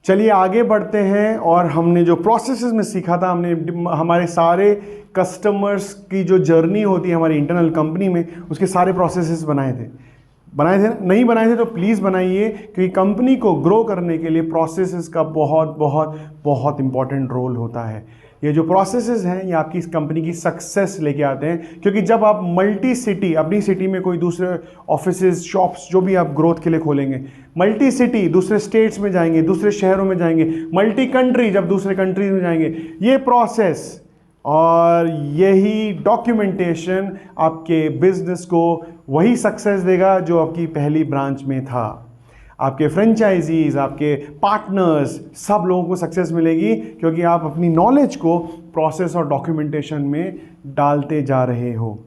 चलिए आगे बढ़ते हैं। और हमने जो प्रोसेसेस में सीखा था, हमने हमारे सारे कस्टमर्स की जो जर्नी होती है हमारी इंटरनल कंपनी में, उसके सारे प्रोसेसेस बनाए थे ना? नहीं बनाए थे तो प्लीज़ बनाइए, क्योंकि कंपनी को ग्रो करने के लिए प्रोसेसेस का बहुत बहुत बहुत इंपॉर्टेंट रोल होता है। ये जो प्रोसेसेस हैं ये आपकी कंपनी की सक्सेस लेके आते हैं, क्योंकि जब आप मल्टी सिटी, अपनी सिटी में कोई दूसरे ऑफिसेज, शॉप्स जो भी आप ग्रोथ के लिए खोलेंगे, मल्टी सिटी, दूसरे स्टेट्स में जाएंगे, दूसरे शहरों में जाएंगे, मल्टी कंट्री, जब दूसरे कंट्रीज में जाएंगे, ये प्रोसेस और यही डॉक्यूमेंटेशन आपके बिजनेस को वही सक्सेस देगा जो आपकी पहली ब्रांच में था। आपके फ्रेंचाइजीज, आपके पार्टनर्स, सब लोगों को सक्सेस मिलेगी, क्योंकि आप अपनी नॉलेज को प्रोसेस और डॉक्यूमेंटेशन में डालते जा रहे हो।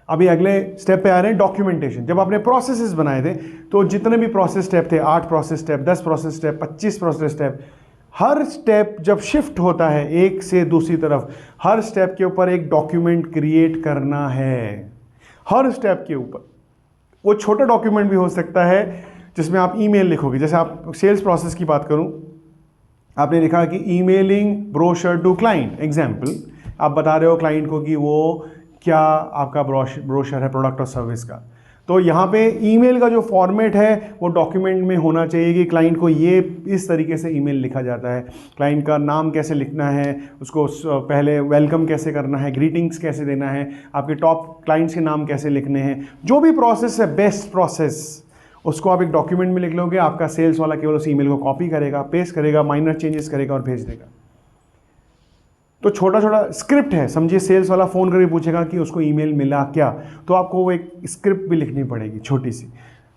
अभी अगले स्टेप पे आ रहे हैं, डॉक्यूमेंटेशन। जब आपने प्रोसेसेस बनाए थे तो जितने भी प्रोसेस स्टेप थे, 8 process step, 10 process step, 25 process step, हर स्टेप जब शिफ्ट होता है एक से दूसरी तरफ, हर स्टेप के ऊपर एक डॉक्यूमेंट क्रिएट करना है। हर स्टेप के ऊपर वो छोटा डॉक्यूमेंट भी हो सकता है जिसमें आप ईमेल लिखोगे। जैसे आप सेल्स प्रोसेस की बात करूं, आपने लिखा कि emailing brochure to client, example आप बता रहे हो क्लाइंट को कि वो क्या आपका ब्रोशर है प्रोडक्ट और सर्विस का, तो यहाँ पे ईमेल का जो फॉर्मेट है वो डॉक्यूमेंट में होना चाहिए कि क्लाइंट को ये इस तरीके से ईमेल लिखा जाता है, क्लाइंट का नाम कैसे लिखना है, उसको पहले वेलकम कैसे करना है, ग्रीटिंग्स कैसे देना है, आपके टॉप क्लाइंट्स के नाम कैसे लिखने हैं, जो भी प्रोसेस है, बेस्ट प्रोसेस, उसको आप एक डॉक्यूमेंट में लिख लोगे। आपका सेल्स वाला केवल उस ईमेल को कॉपी करेगा, पेस्ट करेगा, माइनर चेंजेस करेगा और भेज देगा। तो छोटा छोटा स्क्रिप्ट है, समझिए सेल्स वाला फ़ोन करके पूछेगा कि उसको ईमेल मिला क्या, तो आपको वो एक स्क्रिप्ट भी लिखनी पड़ेगी छोटी सी।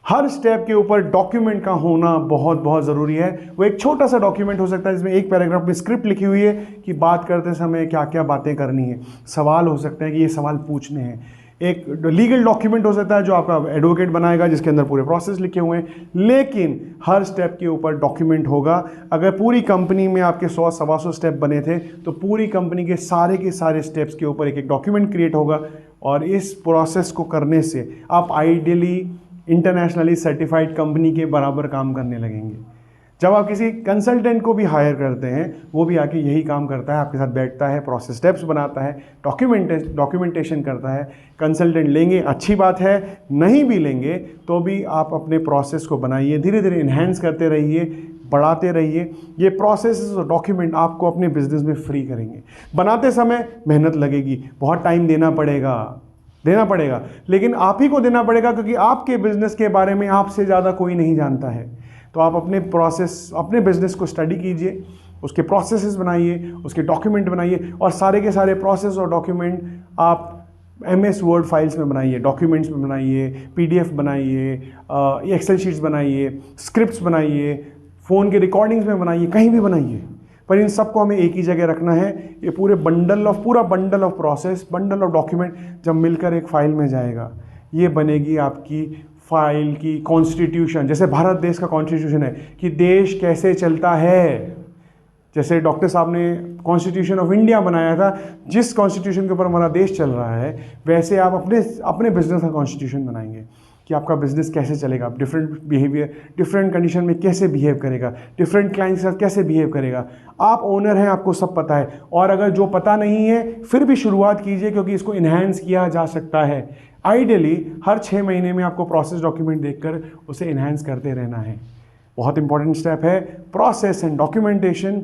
हर स्टेप के ऊपर डॉक्यूमेंट का होना बहुत बहुत ज़रूरी है। वो एक छोटा सा डॉक्यूमेंट हो सकता है जिसमें एक पैराग्राफ में स्क्रिप्ट लिखी हुई है कि बात करते समय क्या क्या बातें करनी है, सवाल हो सकते हैं कि ये सवाल पूछने हैं, एक लीगल डॉक्यूमेंट हो सकता है जो आपका एडवोकेट बनाएगा जिसके अंदर पूरे प्रोसेस लिखे हुए हैं, लेकिन हर स्टेप के ऊपर डॉक्यूमेंट होगा। अगर पूरी कंपनी में आपके 100-125 स्टेप बने थे तो पूरी कंपनी के सारे स्टेप्स के ऊपर एक एक डॉक्यूमेंट क्रिएट होगा, और इस प्रोसेस को करने से आप आइडियली इंटरनेशनली सर्टिफाइड कंपनी के बराबर काम करने लगेंगे। जब आप किसी कंसल्टेंट को भी हायर करते हैं, वो भी आके यही काम करता है, आपके साथ बैठता है, प्रोसेस स्टेप्स बनाता है, डॉक्यूमेंटेशन करता है। कंसल्टेंट लेंगे अच्छी बात है, नहीं भी लेंगे तो भी आप अपने प्रोसेस को बनाइए, धीरे धीरे इन्हेंस करते रहिए, बढ़ाते रहिए। ये प्रोसेस और डॉक्यूमेंट आपको अपने बिजनेस में फ्री करेंगे। बनाते समय मेहनत लगेगी, बहुत टाइम देना पड़ेगा, लेकिन आप ही को देना पड़ेगा, क्योंकि आपके बिजनेस के बारे में आपसे ज़्यादा कोई नहीं जानता है। तो आप अपने बिजनेस को स्टडी कीजिए, उसके प्रोसेसेस बनाइए, उसके डॉक्यूमेंट बनाइए, और सारे के सारे प्रोसेस और डॉक्यूमेंट आप MS वर्ड फाइल्स में बनाइए, डॉक्यूमेंट्स में बनाइए, PDF बनाइए, एक्सेल शीट्स बनाइए, स्क्रिप्ट्स बनाइए, फ़ोन के रिकॉर्डिंग्स में बनाइए, कहीं भी बनाइए, पर इन सबको हमें एक ही जगह रखना है। ये पूरा bundle of process, bundle of document जब मिलकर एक फाइल में जाएगा, ये बनेगी आपकी फाइल की कॉन्स्टिट्यूशन। जैसे भारत देश का कॉन्स्टिट्यूशन है कि देश कैसे चलता है, जैसे डॉक्टर साहब ने कॉन्स्टिट्यूशन ऑफ इंडिया बनाया था, जिस कॉन्स्टिट्यूशन के ऊपर हमारा देश चल रहा है, वैसे आप अपने बिजनेस का कॉन्स्टिट्यूशन बनाएंगे कि आपका बिजनेस कैसे चलेगा, डिफरेंट बिहेवियर, डिफरेंट कंडीशन में कैसे बिहेव करेगा, डिफरेंट क्लाइंट के साथ कैसे बिहेव करेगा। आप ओनर हैं, आपको सब पता है, और अगर जो पता नहीं है फिर भी शुरुआत कीजिए, क्योंकि इसको इन्हेंस किया जा सकता है। आइडियली हर 6 महीने में आपको प्रोसेस डॉक्यूमेंट देखकर उसे इन्हेंस करते रहना है। बहुत इंपॉर्टेंट स्टेप है प्रोसेस एंड डॉक्यूमेंटेशन।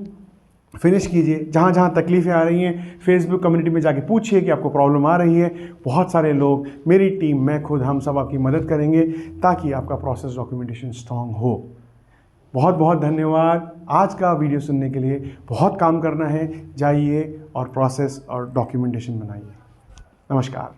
फिनिश कीजिए। जहाँ जहाँ तकलीफ़ें आ रही हैं फेसबुक कम्युनिटी में जाके पूछिए कि आपको प्रॉब्लम आ रही है। बहुत सारे लोग, मेरी टीम, मैं खुद, हम सब आपकी मदद करेंगे ताकि आपका प्रोसेस डॉक्यूमेंटेशन स्ट्रांग हो। बहुत बहुत धन्यवाद आज का वीडियो सुनने के लिए। बहुत काम करना है, जाइए और प्रोसेस और डॉक्यूमेंटेशन बनाइए। नमस्कार।